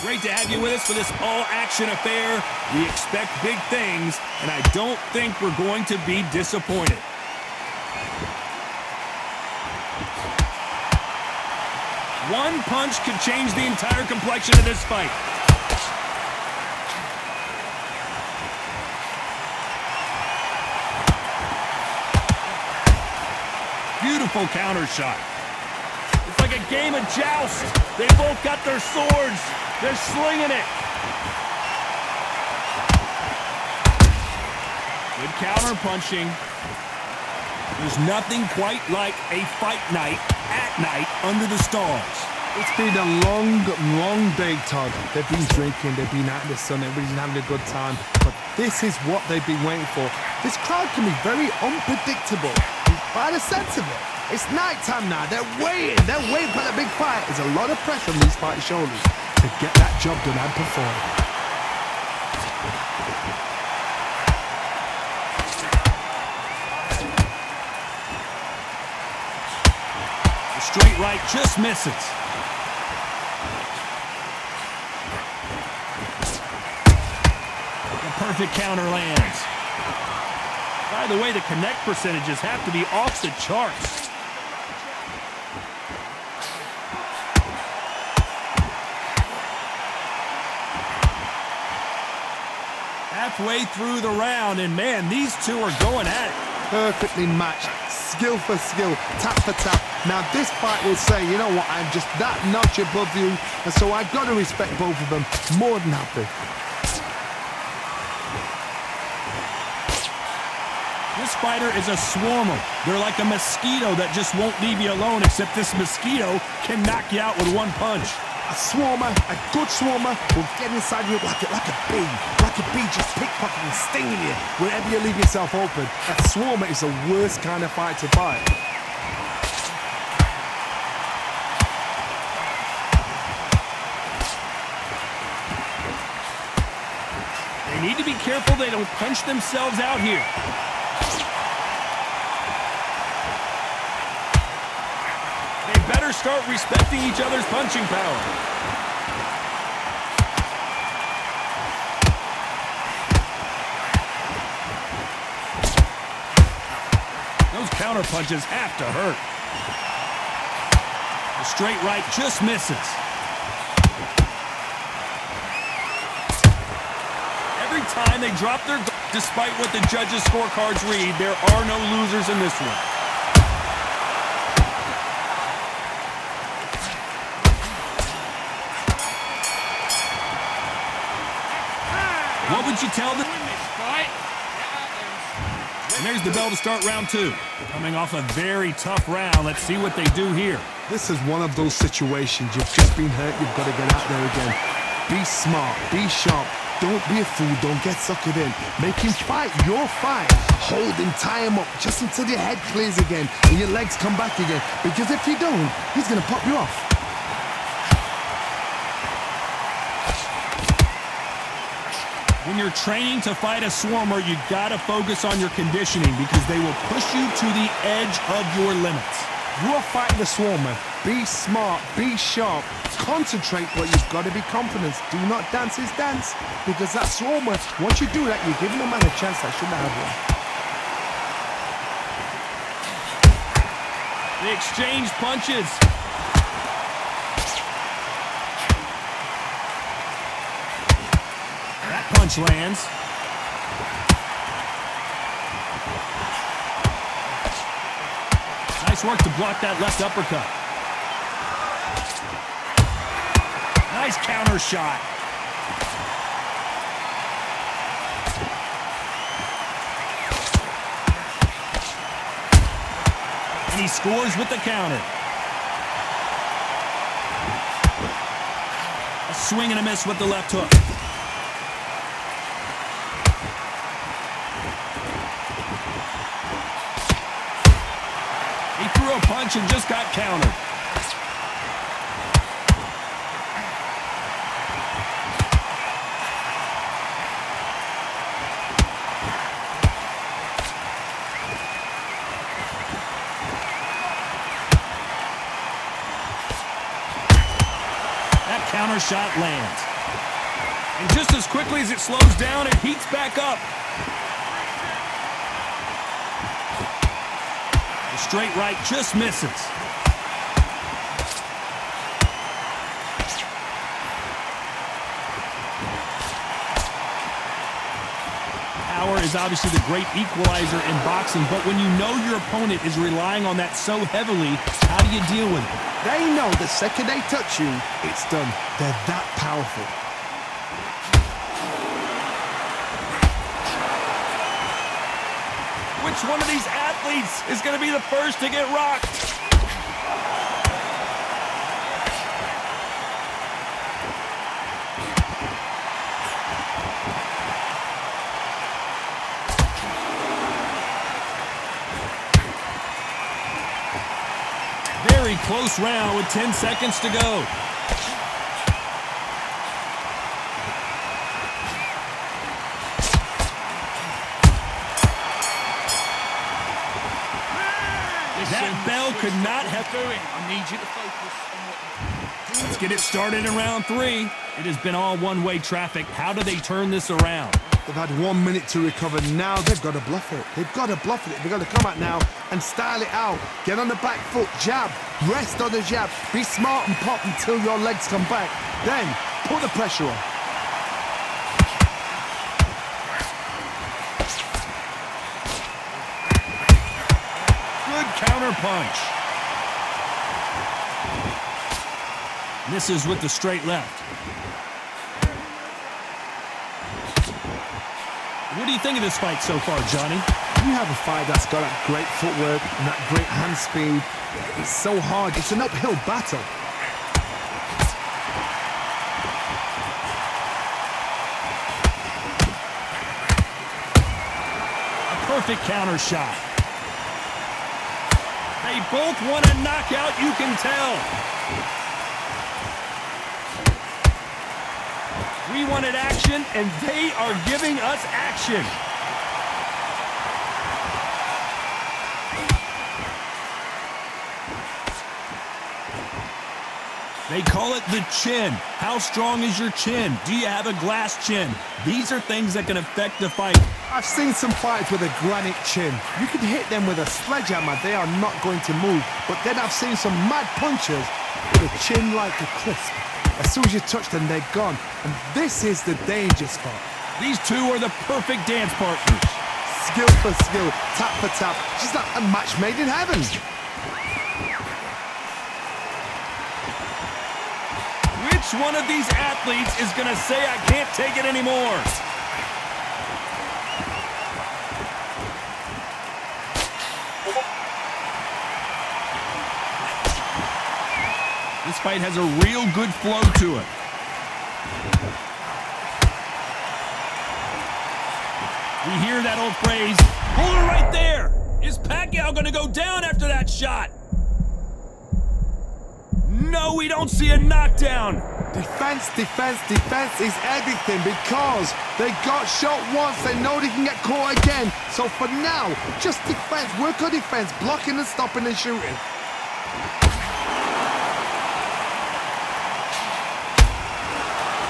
Great to have you with us for this all-action affair. We expect big things, and I don't think we're going to be disappointed. One punch could change the entire complexion of this fight. Beautiful counter shot. It's like a game of joust. They both got their swords. They're slinging it. Good counter punching. There's nothing quite like a fight night at night under the stars. It's been a long, long day, Todd. They've been drinking, they've been out in the sun, everybody's having a good time. But this is what they've been waiting for. This crowd can be very unpredictable. By the sense of it, it's nighttime now. They're waiting for the big fight. There's a lot of pressure on these fighters' shoulders to get that job done and perform. The straight right just misses. The perfect counter lands. By the way, the connect percentages have to be off the charts. Halfway through the round, and man, these two are going at it. Perfectly matched, skill for skill, tap for tap. Now this fight will say, you know what, I'm just that notch above you, and so I've got to respect both of them. More than happy. This fighter is a swarmer. They're like a mosquito that just won't leave you alone, except this mosquito can knock you out with one punch. A swarmer, a good swarmer, will get inside you like a bee. Like a bee just pickpocketing and stinging you wherever you leave yourself open. A swarmer is the worst kind of fight to fight. They need to be careful they don't punch themselves out here. Better start respecting each other's punching power. Those counter punches have to hurt. The straight right just misses. Every time they drop their guard, despite what the judges' scorecards read, there are no losers in this one. What would you tell them? And there's the bell to start round two. Coming off a very tough round. Let's see what they do here. This is one of those situations. You've just been hurt. You've got to get out there again. Be smart. Be sharp. Don't be a fool. Don't get suckered in. Make him fight your fight. Hold him. Tie him up just until your head clears again and your legs come back again. Because if you don't, he's going to pop you off. When you're training to fight a swarmer, you gotta focus on your conditioning because they will push you to the edge of your limits. You are fighting a swarmer. Be smart, be sharp, concentrate, but you've got to be confident. Do not dance his dance, because that swarmer, once you do that, you're giving a man a chance that shouldn't have one. They exchange punches. Punch lands. Nice work to block that left uppercut. Nice counter shot. And he scores with the counter. A swing and a miss with the left hook. Threw a punch and just got countered. counter shot lands. And just as quickly as it slows down, it heats back up. The straight right just misses. Power is obviously the great equalizer in boxing, but when you know your opponent is relying on that so heavily, how do you deal with it? They know the second they touch you, it's done. They're that powerful. Which one of these athletes is going to be the first to get rocked? Very close round with 10 seconds to go. That bell could not have... I need you to focus on what you do. Let's get it started in round 3. It has been all one-way traffic. How do they turn this around? They've had 1 minute to recover. Now they've got to bluff it. They've got to bluff it. They've got to come out now and style it out. Get on the back foot, jab, rest on the jab. Be smart and pop until your legs come back. Then put the pressure on. Counter punch. Misses with the straight left. What do you think of this fight so far, Johnny? You have a fight that's got that great footwork and that great hand speed. It's so hard. It's an uphill battle. A perfect counter shot. They both want a knockout, you can tell. We wanted action, and they are giving us action. They call it the chin. How strong is your chin? Do you have a glass chin? These are things that can affect the fight. I've seen some fighters with a granite chin. You can hit them with a sledgehammer, they are not going to move. But then I've seen some mad punchers with a chin like a crisp. As soon as you touch them, they're gone. And this is the danger spot. These two are the perfect dance partners. Skill for skill, tap for tap. Just like a match made in heaven. Which one of these athletes is going to say, I can't take it anymore? This fight has a real good flow to it. We hear that old phrase, hold it right there. Is Pacquiao going to go down after that shot? No, we don't see a knockdown. Defense, defense, defense is everything because they got shot once. They know they can get caught again. So for now, just defense. Work on defense, blocking and stopping and shooting.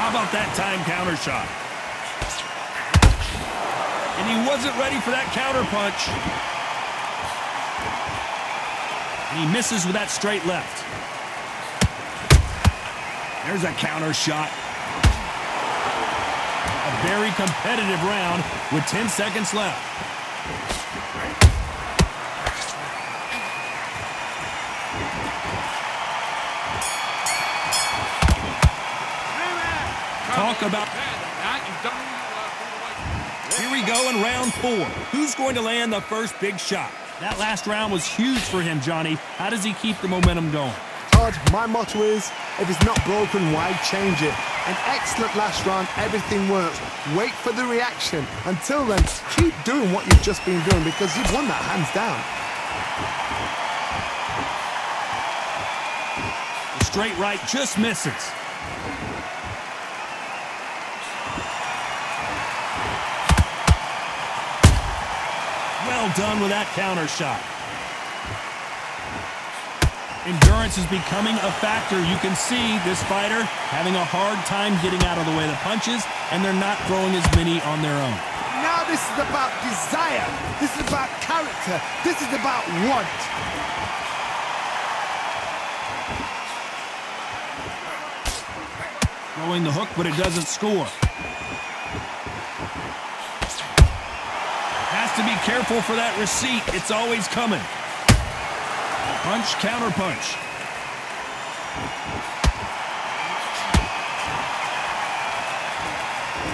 How about that time counter shot? And he wasn't ready for that counter punch. And he misses with that straight left. There's a counter shot. A very competitive round with 10 seconds left. Talk about... Here we go in round 4. Who's going to land the first big shot? That last round was huge for him, Johnny. How does he keep the momentum going? Todd, my motto is, if it's not broken, why change it? An excellent last round, everything works. Wait for the reaction. Until then, keep doing what you've just been doing because you've won that hands down. The straight right just misses. Well done with that counter shot. Endurance is becoming a factor. You can see this fighter having a hard time getting out of the way of the punches, and they're not throwing as many on their own. Now this is about desire. This is about character. This is about want. Throwing the hook, but it doesn't score. Has to be careful for that receipt. It's always coming. Punch, counter punch.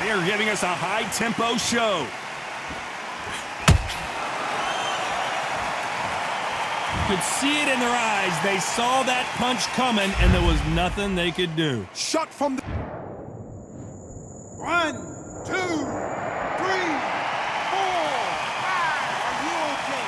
They are giving us a high-tempo show. You could see it in their eyes. They saw that punch coming, and there was nothing they could do. Shot from the... 1, 2, 3, 4, 5. Are you okay?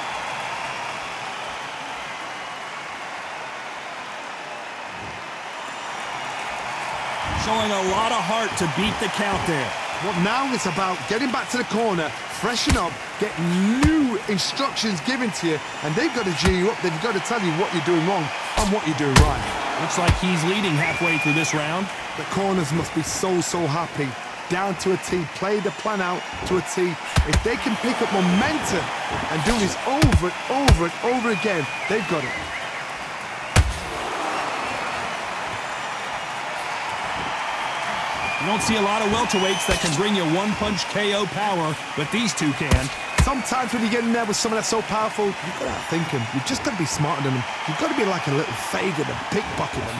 Showing a lot of heart to beat the count there. Well, now it's about getting back to the corner, freshen up, get new instructions given to you, and they've got to G you up. They've got to tell you what you're doing wrong and what you're doing right. Looks like he's leading halfway through this round. The corners must be so happy. Down to a T, play the plan out to a T. If they can pick up momentum and do this over and over and over again, they've got it. You don't see a lot of welterweights that can bring you one-punch KO power, but these two can. Sometimes when you get in there with someone that's so powerful, you've got to outthink him. You've just got to be smarter than him. You've got to be like a little Fagin and pickpocket him.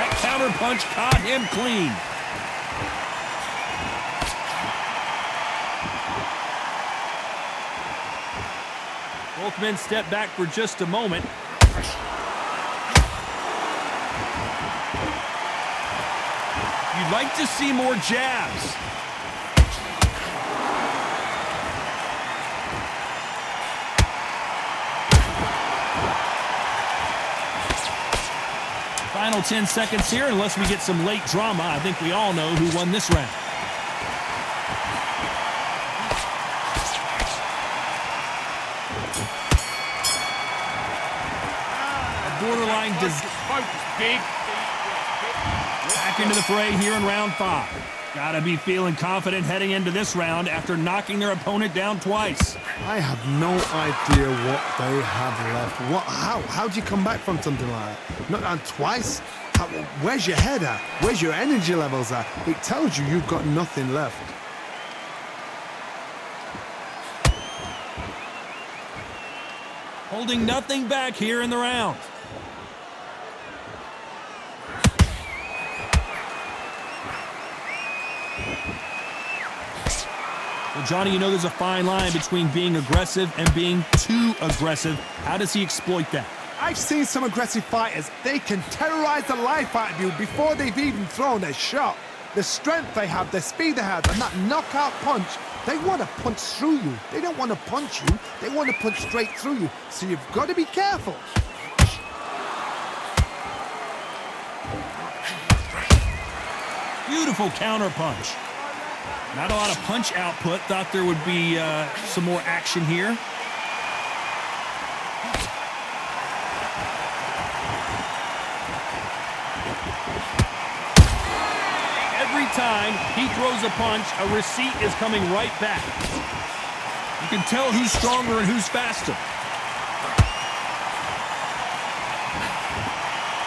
That counter punch caught him clean. Both men step back for just a moment. You'd like to see more jabs. Final 10 seconds here, unless we get some late drama. I think we all know who won this round. Borderline Big. back into the fray here in round 5. Gotta be feeling confident heading into this round after knocking their opponent down twice. I have no idea what they have left. How do you come back from something like that? Not down twice? Where's your head at? Where's your energy levels at? It tells you you've got nothing left. Holding nothing back here in the round. Well, Johnny, you know there's a fine line between being aggressive and being too aggressive. How does he exploit that? I've seen some aggressive fighters. They can terrorize the life out of you before they've even thrown a shot. The strength they have, the speed they have, and that knockout punch, they want to punch through you. They don't want to punch you. They want to punch straight through you. So you've got to be careful. Beautiful counter punch. Not a lot of punch output. Thought there would be some more action here. Every time he throws a punch, a receipt is coming right back. You can tell who's stronger and who's faster.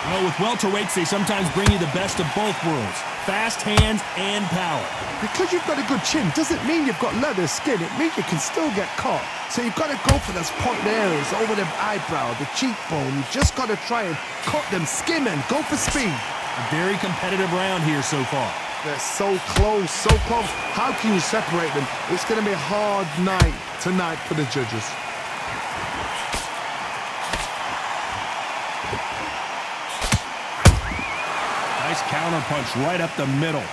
You know, with welterweights, they sometimes bring you the best of both worlds. Fast hands and power. Because you've got a good chin doesn't mean you've got leather skin. It means you can still get caught. So you've got to go for those point areas over the eyebrow, the cheekbone. You've just got to try and cut them, skim and go for speed. A very competitive round here so far. They're so close, so close. How can you separate them? It's going to be a hard night tonight for the judges. Nice counter punch right up the middle.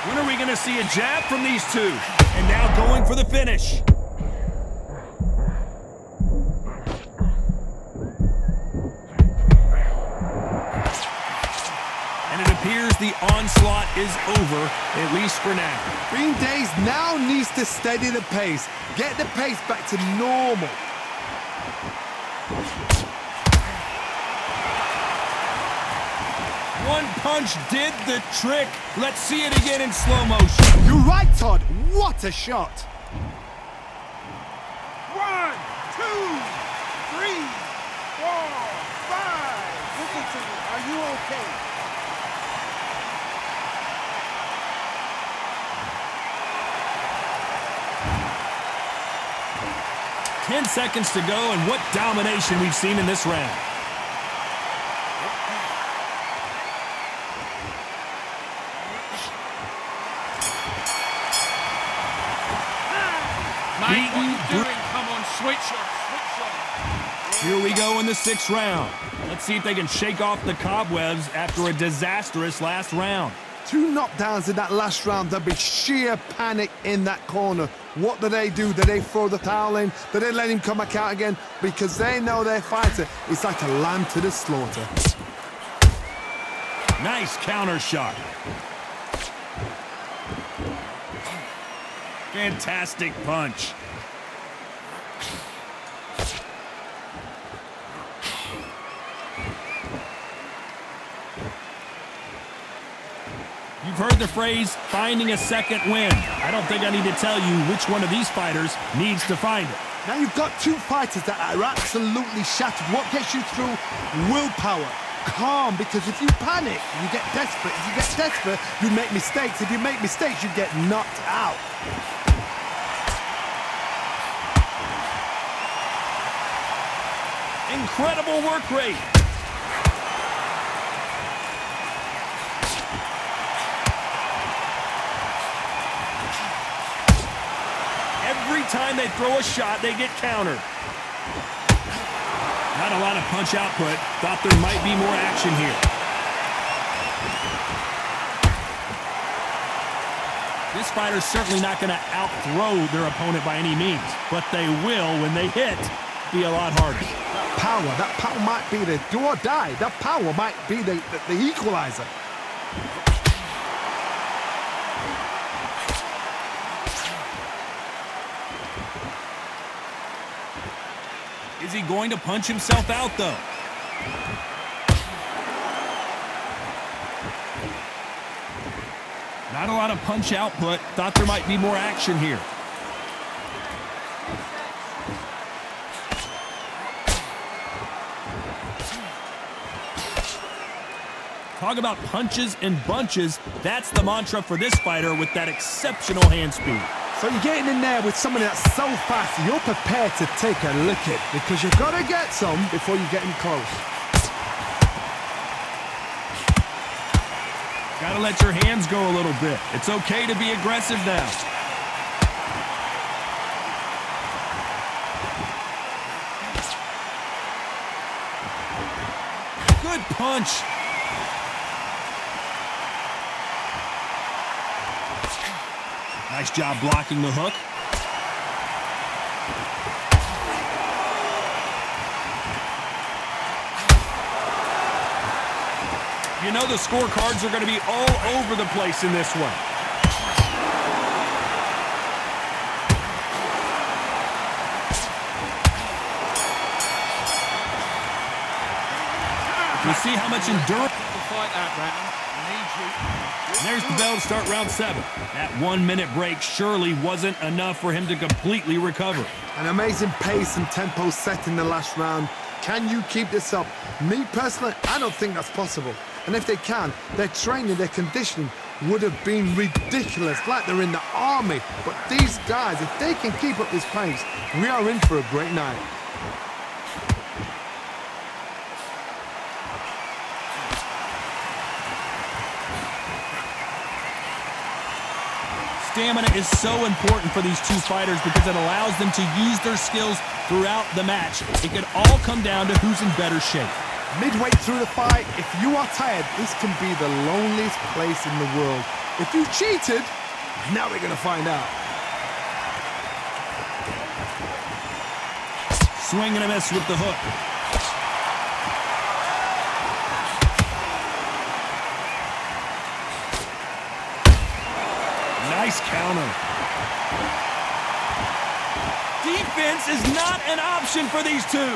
When are we going to see a jab from these two? And now going for the finish. And it appears appears the onslaught is over, at least for now. Bean Days now needs to steady the pace. Get the pace back to normal. One punch did the trick. Let's see it again in slow motion. You're right, Todd. What a shot. 1, 2, 3, 4, 5. Listen to me. Are you okay? Ten seconds to go, and what domination we've seen in this round. Mate, what are you doing? Come on, switch on. Here we go in the 6th round. Let's see if they can shake off the cobwebs after a disastrous last round. 2 knockdowns in that last round. There'll be sheer panic in that corner. What do? Do they throw the towel in? Do they let him come back out again? Because they know their fighter is like a lamb to the slaughter. Nice counter shot. Fantastic punch. You've heard the phrase, finding a second win. I don't think I need to tell you which one of these fighters needs to find it. Now you've got 2 fighters that are absolutely shattered. What gets you through? Willpower. Calm, because if you panic, you get desperate. If you get desperate, you make mistakes. If you make mistakes, you get knocked out. Incredible work rate. Every time they throw a shot, they get countered. Not a lot of punch output. Thought there might be more action here. This fighter's certainly not going to out-throw their opponent by any means, but they will, when they hit, be a lot harder. That power might be the do or die. That power might be the equalizer. Is he going to punch himself out, though? Not a lot of punch output. Thought there might be more action here. Talk about punches and bunches. That's the mantra for this fighter with that exceptional hand speed. So you're getting in there with somebody that's so fast, you're prepared to take a licking because you've got to get some before you get him close. Gotta let your hands go a little bit. It's okay to be aggressive now. Good punch. Nice job blocking the hook. You know the scorecards are going to be all over the place in this one. We'll see how much endurance. There's the bell to start round 7. That 1-minute break surely wasn't enough for him to completely recover. An amazing pace and tempo set in the last round. Can you keep this up? Me personally, I don't think that's possible. And if they can, their training, their conditioning would have been ridiculous, like they're in the army. But these guys, if they can keep up this pace, we are in for a great night. Stamina is so important for these two fighters because it allows them to use their skills throughout the match. It could all come down to who's in better shape. Midway through the fight, if you are tired, this can be the loneliest place in the world. If you cheated, now we're going to find out. Swing and a miss with the hook. Nice counter. Defense is not an option for these two.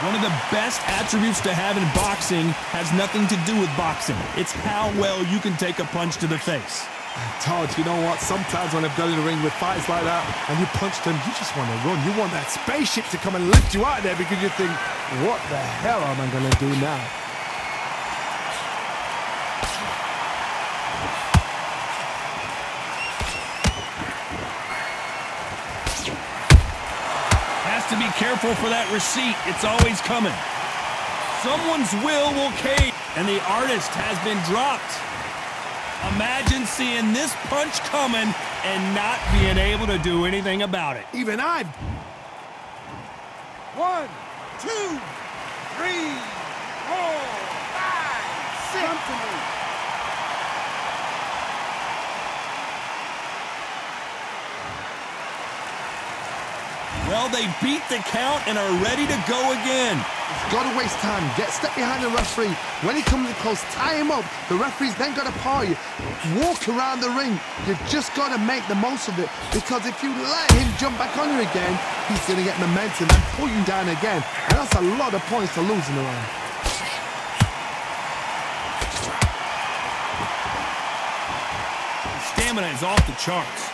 One of the best attributes to have in boxing has nothing to do with boxing. It's how well you can take a punch to the face. Todd, you know what? Sometimes when I've gone in the ring with fights like that and you punch them, you just want to run. You want that spaceship to come and lift you out of there because you think, what the hell am I going to do now? To be careful for that receipt. It's always coming. Someone's will cave, and the artist has been dropped. Imagine seeing this punch coming and not being able to do anything about it. Even I've... 1, 2, 3, 4, 5, 6. Come to me. Well, they beat the count and are ready to go again. He's got to waste time. Get step behind the referee. When he comes close, tie him up. The referee's then got to paw you. Walk around the ring. You've just got to make the most of it. Because if you let him jump back on you again, he's going to get momentum and pull you down again. And that's a lot of points to lose in the round. Stamina is off the charts.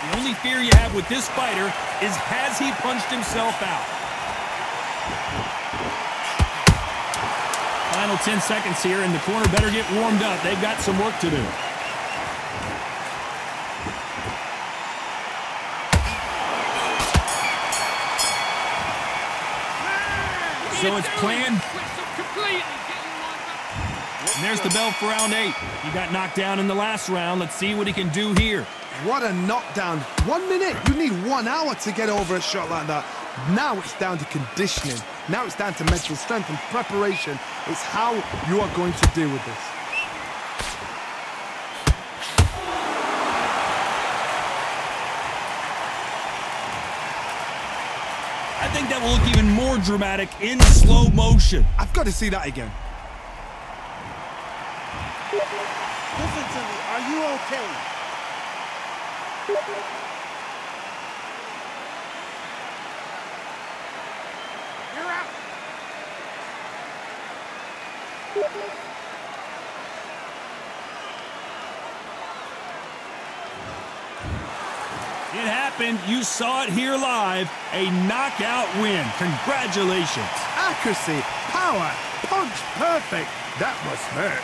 The only fear you have with this fighter is, has he punched himself out? Final 10 seconds here, and the corner better get warmed up. They've got some work to do. So it's planned. And there's the bell for round 8. He got knocked down in the last round. Let's see what he can do here. What a knockdown. 1 minute. You need 1 hour to get over a shot like that. Now it's down to conditioning. Now it's down to mental strength and preparation. It's how you are going to deal with this. I think that will look even more dramatic in slow motion. I've got to see that again. Listen to me. Are you okay? You're out. It happened. You saw it here live. A knockout win. Congratulations. Accuracy, power, punch perfect. That must hurt.